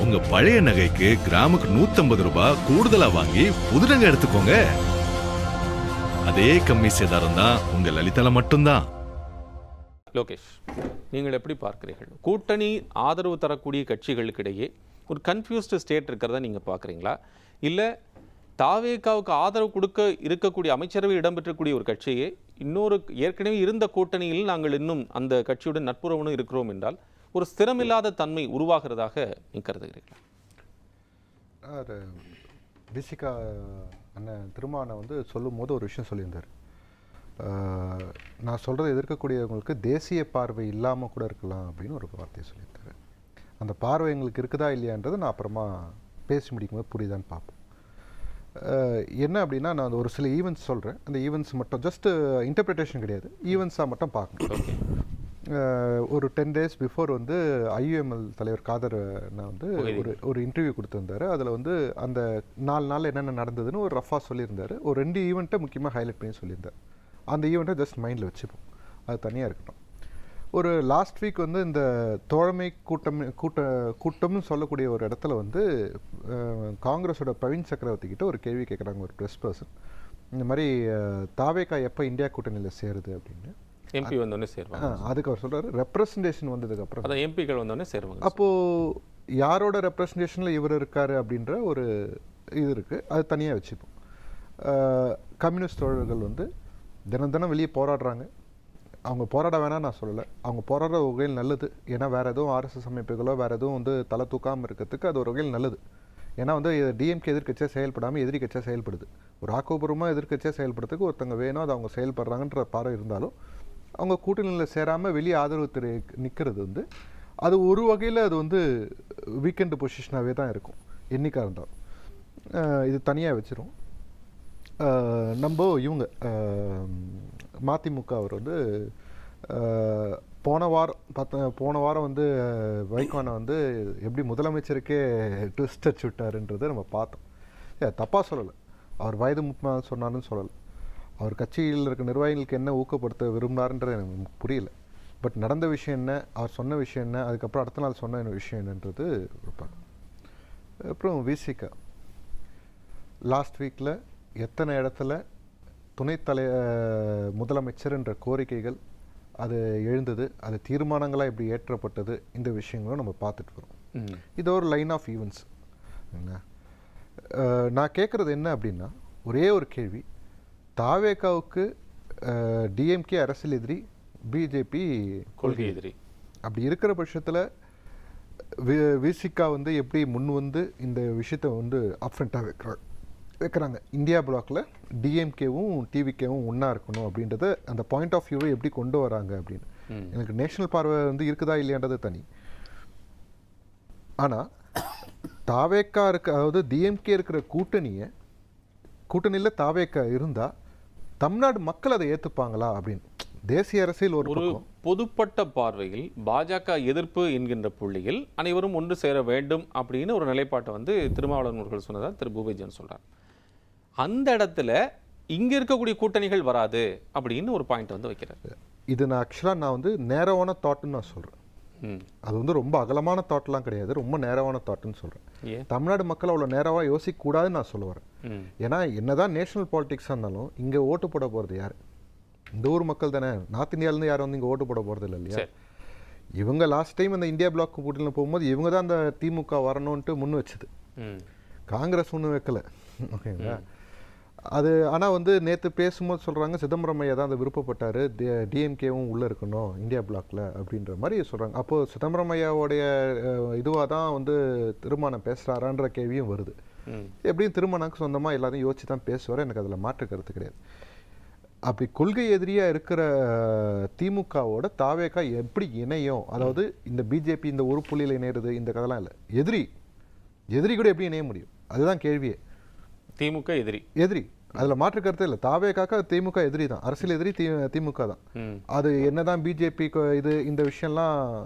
உங்க பழைய நகைக்கு கிராமுக்கு 150 ரூபாய் கூடுதலா வாங்கி புது நகை எடுத்துக்கோங்க. அதே கம்மி சேதாரம் தான் உங்க லலிதால மட்டும்தான். லோகேஷ், நீங்கள் எப்படி பார்க்கிறீர்கள்? கூட்டணி ஆதரவு தரக்கூடிய கட்சிகளுக்கிடையே ஒரு கன்ஃபியூஸ்டு ஸ்டேட் இருக்கிறதா நீங்கள் பார்க்குறீங்களா? இல்லை தாவேகாவுக்கு ஆதரவு கொடுக்க இருக்கக்கூடிய அமைச்சரவை இடம்பெற்றக்கூடிய ஒரு கட்சியே இன்னொரு ஏற்கனவே இருந்த கூட்டணியில் நாங்கள் இன்னும் அந்த கட்சியுடன் நட்புறவுன்னு இருக்கிறோம் என்றால் ஒரு ஸ்திரமில்லாத தன்மை உருவாகிறதாக நீ கருதுகிறீர்களா? விசிகா அண்ணன் திருமாவளவன் வந்து சொல்லும் போது ஒரு விஷயம் சொல்லியிருந்தார். நான் சொல்கிறத எதிர்க்கக்கூடியவங்களுக்கு தேசிய பார்வை இல்லாமல் கூட இருக்கலாம் அப்படின்னு ஒரு வார்த்தையை சொல்லியிருந்தார். அந்த பார்வை எங்களுக்கு இருக்குதா இல்லையான்றது நான் அப்புறமா பேசி முடிக்கும்போது புரியுதான்னு பார்ப்போம். என்ன அப்படின்னா, நான் ஒரு சில ஈவெண்ட்ஸ் சொல்கிறேன். அந்த ஈவெண்ட்ஸ் மட்டும் ஜஸ்ட் இன்டர்பிரிட்டேஷன் கிடையாது, ஈவெண்ட்ஸாக மட்டும் பார்க்கணும். ஒரு 10 days பிஃபோர் வந்து IUML தலைவர் காதர் நான் வந்து ஒரு இன்டர்வியூ கொடுத்துருந்தாரு. அதில் வந்து அந்த 4 நாள் என்னென்ன நடந்ததுன்னு ஒரு ரஃபாக சொல்லியிருந்தார். ஒரு 2 ஈவெண்ட்டை முக்கியமாக ஹைலைட் பண்ணி சொல்லியிருந்தார். அந்த ஈவெண்ட்டை ஜஸ்ட் மைண்டில் வச்சுப்போம், அது தனியாக இருக்கட்டும். ஒரு லாஸ்ட் வீக் வந்து இந்த தோழமை கூட்டம்னு சொல்லக்கூடிய ஒரு இடத்துல வந்து காங்கிரஸோட பிரவீன் சக்கரவர்த்தி கிட்ட ஒரு கேள்வி கேட்குறாங்க ஒரு ப்ரெஸ் பர்சன். இந்த மாதிரி தாவேகா எப்போ இந்தியா கூட்டணியில் சேருது அப்படின்னு. எம்பி வந்தோடனே சேருவாங்க. அதுக்கு அவர் சொல்கிறாரு, ரெப்ரசன்டேஷன் வந்ததுக்கப்புறம் அதான் எம்பிகள் வந்தோடனே சேருவாங்க. அப்போது யாரோட ரெப்ரசன்டேஷனில் இவர் இருக்காரு அப்படின்ற ஒரு இது இருக்குது, அது தனியாக வச்சுப்போம். கம்யூனிஸ்ட் தோழர்கள் வந்து தினம் தினம் வெளியே போராடுறாங்க. அவங்க போராட வேணாம் நான் சொல்லலை, அவங்க போராடுற வகையில் நல்லது. ஏன்னா வேறு எதுவும் RSS அமைப்புகளோ வேறு எதுவும் வந்து தலை தூக்காமல் இருக்கிறதுக்கு அது ஒரு வகையில் நல்லது. ஏன்னா வந்து டிஎம்கே எதிர்க்கட்சியாக செயல்படாமல் எதிரி கட்சியாக செயல்படுது. ஒரு ஆக்கப்பூர்வமாக எதிர்க்கட்சியாக செயல்படுறதுக்கு ஒருத்தங்க வேணும், அது அவங்க செயல்படுறாங்கன்ற பார்வை இருந்தாலும் அவங்க கூட்டணியில் சேராமல் வெளியே ஆதரவு நிற்கிறது வந்து அது ஒரு வகையில் அது வந்து வீக்கெண்டு பொசிஷனாகவே தான் இருக்கும் என்னைக்காக இருந்தாலும். இது தனியாக வச்சிரும். நம்ம இவங்க மதிமுக அவர் வந்து போன வாரம் வந்து வைகோனை வந்து எப்படி முதலமைச்சருக்கே ட்விஸ்ட் அடிச்சு விட்டாருன்றதை நம்ம பார்த்தோம். தப்பாக சொல்லலை, அவர் வயது முப்பது சொன்னார்னு சொல்லலை. அவர் கட்சியில் இருக்க நிர்வாகிகளுக்கு என்ன ஊக்கப்படுத்த விரும்பினார்ன்றது எனக்கு புரியல. பட் நடந்த விஷயம் என்ன, அவர் சொன்ன விஷயம் என்ன, அதுக்கப்புறம் அடுத்த நாள் சொன்ன விஷயம் என்னன்றது இருப்பாங்க. அப்புறம் விசிகா லாஸ்ட் வீக்கில் எத்தனை இடத்துல முதலமைச்சர் என்ற கோரிக்கைகள் அது எழுந்தது, அது தீர்மானங்களாக எப்படி ஏற்றப்பட்டது, இந்த விஷயங்களும் நம்ம பார்த்துட்டு வரோம். இது ஒரு லைன் ஆஃப் ஈவெண்ட்ஸ். நான் கேட்குறது என்ன அப்படின்னா, ஒரே ஒரு கேள்வி. தாவேகாவுக்கு டிஎம்கே அரசியல் எதிரி, பிஜேபி கொள்கை எதிரி. அப்படி இருக்கிற பட்சத்தில் விசிகா வந்து எப்படி முன் வந்து இந்த விஷயத்தை வந்து அப்ஃப்ரண்ட்டாக வைக்கிறாங்க. இந்தியா பிளாக்கில் டிஎம்கேவும் டிவிகேவும் ஒன்றா இருக்கணும் அப்படின்றத அந்த பாயிண்ட் ஆஃப் வியூவை எப்படி கொண்டு வராங்க அப்படின்னு. எனக்கு நேஷனல் பார்வை வந்து இருக்குதா இல்லையான்றது தனி. ஆனால் தாவேக்கா அதாவது டிஎம்கே இருக்கிற கூட்டணியில் தாவேக்கா இருந்தால் தமிழ்நாடு மக்கள் அதை ஏற்றுப்பாங்களா அப்படின்னு. தேசிய அரசியல் ஒரு பொதுப்பட்ட பார்வையில் பாஜக எதிர்ப்பு என்கின்ற புள்ளியில் அனைவரும் ஒன்று சேர வேண்டும் அப்படின்னு ஒரு நிலைப்பாட்டை வந்து திருமாவளவன் அவர்கள் சொன்னதா திரு பூபேஜன் சொல்றார். அந்த இடத்துல இங்க இருக்கக்கூடிய கூட்டணிகள் வராது அப்படின்னு ஒரு பாயிண்ட் வந்து வைக்கிறார். இது நான் ஆக்சுவலாக நான் வந்து நேரவான தாட்னு நான் சொல்கிறேன். அது வந்து ரொம்ப அகலமான தாட்லாம் கிடையாது, ரொம்ப நேரவான தாட்டுன்னு சொல்கிறேன். தமிழ்நாடு மக்கள் அவ்வளோ நேரவாக யோசிக்கக்கூடாதுன்னு நான் சொல்ல வரேன். ஏன்னா என்னதான் நேஷனல் பாலிடிக்ஸாக இருந்தாலும் இங்கே ஓட்டு போட போகிறது யார்? இந்த ஊர் மக்கள் தானே. நார்த் இந்தியாவிலேருந்து யாரும் வந்து இங்கே ஓட்டு போட போகிறது இல்லை இல்லையா? இவங்க லாஸ்ட் டைம் அந்த இந்தியா பிளாக் கூட்டணியில் போகும்போது இவங்க தான் அந்த திமுக வரணுன்ட்டு முன் வச்சது, காங்கிரஸ் ஒன்றும் வைக்கல. ஓகேங்களா? அது ஆனால் வந்து நேற்று பேசும்போது சொல்கிறாங்க சிதம்பரம் ஐயா தான் அதை விருப்பப்பட்டார், டிஎம்கேவும் உள்ளே இருக்கணும் இந்தியா பிளாக்ல அப்படின்ற மாதிரி சொல்கிறாங்க. அப்போது சிதம்பரம் ஐயாவோடைய இதுவாக தான் வந்து திருமணம் பேசுகிறாரான்ற கேள்வியும் வருது. எப்படியும் திருமணக்கு சொந்தமாக எல்லாத்தையும் யோசிச்சு தான் பேசுவார், எனக்கு அதில் மாற்று கருத்து கிடையாது. அப்படி கொள்கை எதிரியாக இருக்கிற திமுகவோட தாவேகா எப்படி இணையும்? அதாவது இந்த பிஜேபி இந்த ஒரு புள்ளியில் இணையிறது இந்த கதைலாம் இல்லை, எதிரி கூட எப்படி இணைய முடியும்? அதுதான் கேள்வியே. திமுக எதிரி அதில் மாற்று கருத்து இல்லை. தாவேகாக்கா திமுக எதிரி தான், அரசியல் எதிரி திமுக தான். அது என்னதான் பிஜேபி இது இந்த விஷயம்லாம்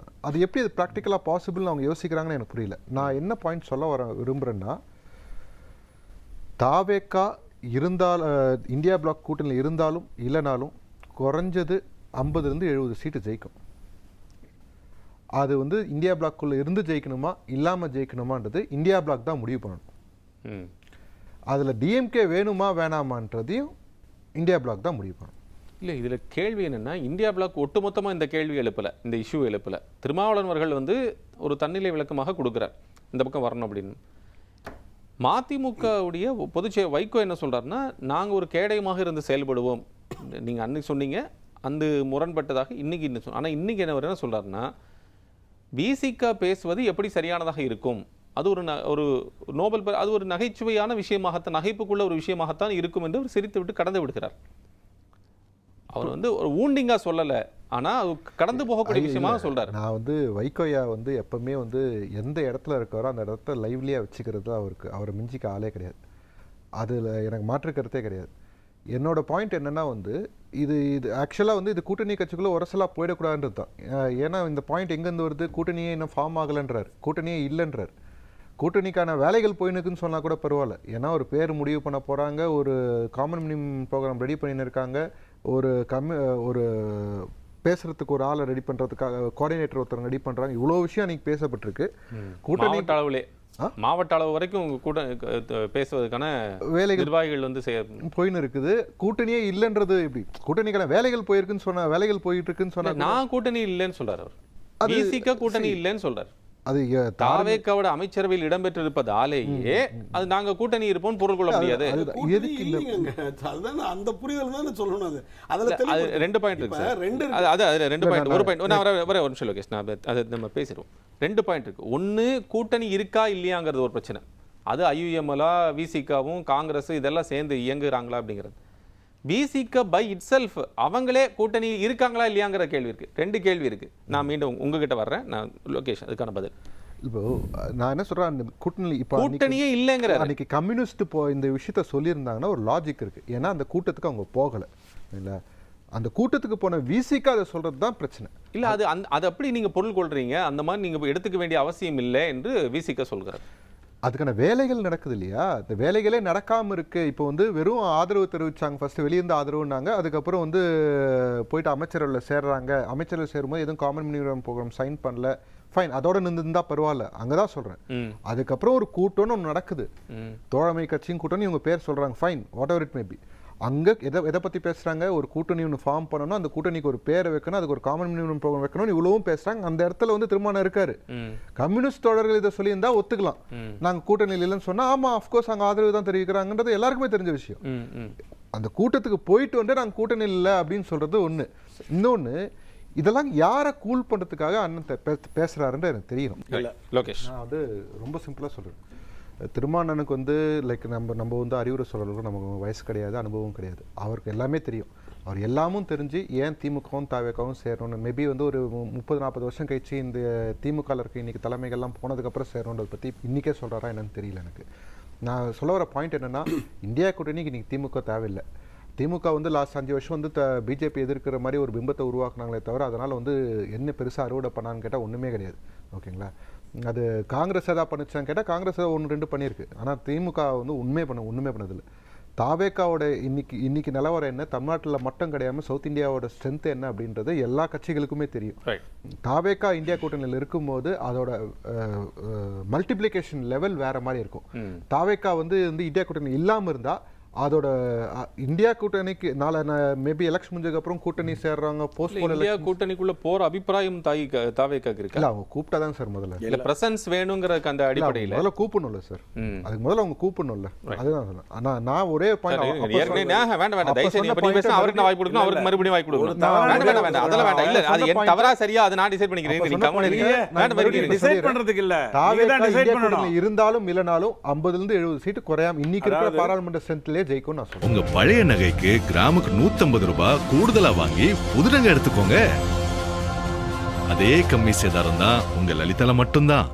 அது எப்படி அது ப்ராக்டிக்கலாக பாசிபிள்னு அவங்க யோசிக்கிறாங்கன்னு எனக்கு புரியல. நான் என்ன பாயிண்ட் சொல்ல விரும்புகிறேன்னா, தாவேகா இருந்தால் இந்தியா பிளாக் கூட்டணியில் இருந்தாலும் இல்லைனாலும் குறைஞ்சது 50 to 70 சீட்டு ஜெயிக்கும். அது வந்து இந்தியா பிளாக்குள்ளே இருந்து ஜெயிக்கணுமா இல்லாமல் ஜெயிக்கணுமான்றது இந்தியா பிளாக் தான் முடிவு பண்ணணும். அதில் டிஎம்கே வேணுமா வேணாமான்றதையும் இந்தியா பிளாக் தான் முடிவு பண்ணணும். இல்லை, இதில் கேள்வி என்னென்னா, இந்தியா பிளாக் ஒட்டுமொத்தமாக இந்த கேள்வி எழுப்பலை, இந்த இஷ்யூ எழுப்பலை. திருமாவளவன் அவர்கள் வந்து ஒரு தன்னிலை விளக்கமாக கொடுக்குறார், இந்த பக்கம் வரணும் அப்படின்னு. மதிமுகவுடைய பொதுச்செயலர் வைகோ என்ன சொல்கிறாருன்னா, நாங்கள் ஒரு கேடயமாக இருந்து செயல்படுவோம். நீங்கள் அன்னைக்கு சொன்னீங்க, அந்த முரண்பட்டதாக இன்னைக்கு இன்னும். ஆனால் இன்னைக்கு என்ன சொல்கிறாருன்னா, விசிக பேசுவது எப்படி சரியானதாக இருக்கும், அது ஒரு நோபல் அது ஒரு நகைச்சுவையான விஷயமாகத்தான், நகைப்புக்குள்ள ஒரு விஷயமாகத்தான் இருக்கும் என்று சிரித்து விட்டு கடந்து விடுகிறார். அவர் வந்து ஒரு ஊண்டிங்கா சொல்லலை, ஆனால் கடந்து போகக்கூடிய விஷயமாக சொல்றாரு. நான் வந்து வைகோயா வந்து எப்பவுமே வந்து எந்த இடத்துல இருக்காரோ அந்த இடத்த லைவ்லியாக வச்சுக்கிறது அவருக்கு, அவரை மிஞ்சிக்க ஆளே கிடையாது. அதில் எனக்கு மாற்று கருத்தே கிடையாது. என்னோட பாயிண்ட் என்னன்னா வந்து இது ஆக்சுவலாக வந்து இது கூட்டணி கட்சிக்குள்ளே உரசலாக போயிடக்கூடாதுன்றது தான். ஏன்னா இந்த பாயிண்ட் எங்கேருந்து வருது, கூட்டணியே இன்னும் ஃபார்ம் ஆகலைன்றார், கூட்டணியே இல்லைன்றார். கூட்டணிக்கான வேலைகள் போயினுக்குன்னு சொன்னால் கூட பரவாயில்ல, ஏன்னா ஒரு பேர் முடிவு பண்ண போகிறாங்க, ஒரு காமன் மினிமம் ப்ரோக்ராம் ரெடி பண்ணின்னு இருக்காங்க, ஒரு பேசுறதுக்கு ஒரு ஆளை ரெடி பண்ணுறதுக்காக கோஆர்டினேட்டர் ஒருத்தர் ரெடி பண்ணுறாங்க. இவ்வளோ விஷயம் அன்றைக்கி பேசப்பட்டிருக்கு. கூட்டணி அளவுலே மாவட்ட அளவு வரைக்கும் கூட பேசுவதற்கான வேலைகள் நிர்வாகிகள் வந்து போயின்னு இருக்குது. கூட்டணியே இல்லைன்றது எப்படி, கூட்டணிக்கான வேலைகள் போயிருக்குன்னு சொன்னா, வேலைகள் போயிட்டு இருக்குன்னு சொன்னா, நான் கூட்டணி இல்லைன்னு சொல்றாரு அவர். அது கூட்டணி இல்லைன்னு சொல்றாரு. அது தாவேக்காவோட அமைச்சரவையில் இடம்பெற்றிருப்பதாலேயே அது நாங்க கூட்டணி இருப்போம் பொருள் கொள்ள முடியாது. அந்த புரிதல் தான் சொல்லணும். அது ரெண்டு பாயிண்ட் இருக்கு சார். ரெண்டு பாயிண்ட். ஒரு பாயிண்ட் நான் வர ஒரு நிமிஷம் லோகேஷ், நான் அதை நம்ம பேசிடுவோம். ரெண்டு பாயிண்ட் இருக்கு. ஒன்று, கூட்டணி இருக்கா இல்லையாங்கிறது ஒரு பிரச்சனை. அது ஐயுஎம்எலா விசிகாவும் காங்கிரஸ் இதெல்லாம் சேர்ந்து இயங்குறாங்களா அப்படிங்கிறது. விசிக பை இட் செல்ஃப் அவங்களே கூட்டணி இருக்காங்களா இல்லையாங்கிற கேள்வி இருக்கு. ரெண்டு கேள்வி இருக்கு. நான் மீண்டும் உங்ககிட்ட வர்றேன். நான் லோகேஷ் அதுக்கான பதில். இப்போ நான் என்ன சொல்றேன், கூட்டணி இப்போ கூட்டணியே இல்லைங்கிற அன்னைக்கு கம்யூனிஸ்ட் இந்த விஷயத்த சொல்லியிருந்தாங்கன்னா ஒரு லாஜிக் இருக்கு. ஏன்னா அந்த கூட்டத்துக்கு அவங்க போகலை இல்லை, அந்த கூட்டத்துக்கு போன விசிக்கு அதை சொல்றது தான் பிரச்சனை இல்லை. அது அப்படி நீங்க பொருள் கொள்றீங்க, அந்த மாதிரி நீங்க எடுத்துக்க வேண்டிய அவசியம் இல்லை என்று விசிக சொல்கிறார். அதுக்கான வேலைகள் நடக்குது இல்லையா, இந்த வேலைகளே நடக்காமல் இருக்கு. இப்போ வந்து வெறும் ஆதரவு தெரிவிச்சாங்க, ஃபர்ஸ்ட் வெளியிருந்து ஆதரவுனாங்க, அதுக்கப்புறம் வந்து போயிட்டு அமைச்சரவையில் சேர்றாங்க. அமைச்சரவை சேரும்போது எதுவும் காமன் மினிமம் ப்ரோக்ராம் சைன் பண்ணல, ஃபைன், அதோட நின்றுந்தா பரவாயில்ல, அங்கே தான் சொல்கிறேன். அதுக்கப்புறம் ஒரு கூட்டம்னு ஒன்று நடக்குது, தோழமை கட்சியும் கூட்டணி இவங்க பேர் சொல்கிறாங்க, fine, what ever it may be. அங்கே எதை பற்றி பேசுகிறாங்க, ஒரு கூட்டணி ஒன்று ஃபார்ம் பண்ணணும், அந்த கூட்டணிக்கு ஒரு பேரை வைக்கணும், அதுக்கு ஒரு காமன் மினிமம் ப்ரோக்ராம் வைக்கணும், இவ்வளவும் பேசுகிறாங்க. அந்த இடத்துல வந்து திருமணம் இருக்காரு. கம்யூனிஸ்ட் தோழர்கள் இதை சொல்லியிருந்தா ஒத்துக்கலாம், நாங்கள் கூட்டணியில் இல்லைன்னு சொன்னால் ஆமாம் அஃப்கோர்ஸ் அங்கே ஆதரவு தான் தெரிவிக்கிறாங்கன்றது எல்லாருக்குமே தெரிஞ்ச விஷயம். அந்த கூட்டத்துக்கு போயிட்டு வந்து நாங்கள் கூட்டணியில் இல்லை அப்படின்னு சொல்கிறது ஒன்று. இன்னொன்று, இதெல்லாம் யாரை கூல் பண்ணுறதுக்காக அண்ணன் பேசுகிறாருன்னு எனக்கு தெரியணும். லோகேஷ், நான் வந்து ரொம்ப சிம்பிளாக சொல்கிறேன். திருமாவளவனுக்கு வந்து லைக் நம்ம வந்து அறிவுரை சொல்கிறதுக்கு நமக்கு வயசு கிடையாது, அனுபவம் கிடையாது. அவருக்கு எல்லாமே தெரியும். அவர் எல்லாமும் தெரிஞ்சு ஏன் திமுகவும் தாவேக்காவும் சேரணும்னு, மேபி வந்து ஒரு 30-40 வருஷம் கழிச்சு இந்த திமுகவில் இருக்க இன்றைக்கி தலைமைகள்லாம் போனதுக்கப்புறம் சேரணுன்றதை பற்றி இன்றைக்கே சொல்கிறாரா என்னன்னு தெரியல எனக்கு. நான் சொல்ல வர பாயிண்ட் என்னென்னா, இந்தியா கூட்டணிக்கு இன்றைக்கி திமுக தேவையில்லை. திமுக வந்து லாஸ்ட் 5 வருஷம் வந்து பிஜேபி எதிர்க்கிற மாதிரி ஒரு பிம்பத்தை உருவாக்குனாங்களே தவிர அதனால் வந்து என்ன பெருசாக அறுவடை பண்ணான்னு கேட்டால் ஒன்றுமே கிடையாது. ஓகேங்களா, அது காங்கிரஸ் எதாவது பண்ணிச்சான்னு கேட்டால் காங்கிரஸ் 1-2 பண்ணியிருக்கு. ஆனால் திமுக வந்து ஒன்றுமே பண்ணதில்லை. தாவேக்காவோட இன்னைக்கு நிலவரம் என்ன, தமிழ்நாட்டில் மட்டும் கிடையாமல் சவுத் இந்தியாவோட ஸ்ட்ரென்த் என்ன அப்படின்றது எல்லா கட்சிகளுக்குமே தெரியும். தாவேக்கா இந்தியா கூட்டணியில் இருக்கும்போது அதோட மல்டிப்ளிகேஷன் லெவல் வேற மாதிரி இருக்கும். தாவேக்கா வந்து இந்தியா கூட்டணி இல்லாமல் இருந்தால் அதோட இந்தியா கூட்டணிக்கு நாளை மேபி எலெக்ஷன் முடிஞ்சதுக்கு அப்புறம் கூட்டணி சேர்றாங்க, போஸ்ட் இந்தியா கூட்டணிக்குள்ள போற அபிப்பிராயம் தாவேக்காக்கு இருக்கு. இல்ல, அவங்க கூப்பிட்டா தான் சார் முதல்ல இல்ல பிரசன்ஸ் வேணுங்கிற அந்த அடிப்படையில் முதல்ல கூப்பிடணும்ல சார், அதுக்கு முதல்ல அவங்க கூப்பிடணும்ல, அதுதான் சொன்னேன். ஆனா நான் ஒரே பாயிண்ட் வேண்டாம் தயவு செஞ்சு நீ பேசினா அவருக்கு நான் வாய் கொடுக்கணும், அவருக்கு மறுபடியும் வாய் கொடுக்கணும். வேண்டாம் அதெல்லாம் வேண்டாம். இல்ல அது என் தவறா சரியா அதை நான் டிசைட் பண்ணிக்கிறேன். நீ கமெண்ட் இருக்கீங்க டிசைட் பண்றதுக்கு இல்ல, இருந்தாலும் இல்லனாலும் 50-70 சீட்டு குறையாம இன்னைக்கு இருக்கிற பாராளுமன்ற ஸ்ட்ரென்த்லயே ஜெயிக்கும் நான் சொல்றேன். உங்க பழைய நகைக்கு கிராமுக்கு 150 ரூபாய் கூடுதலா வாங்கி புது நகை எடுத்துக்கோங்க. அதே கம்மி சேதாரம் தான் உங்க லலிதால மட்டும்தான்.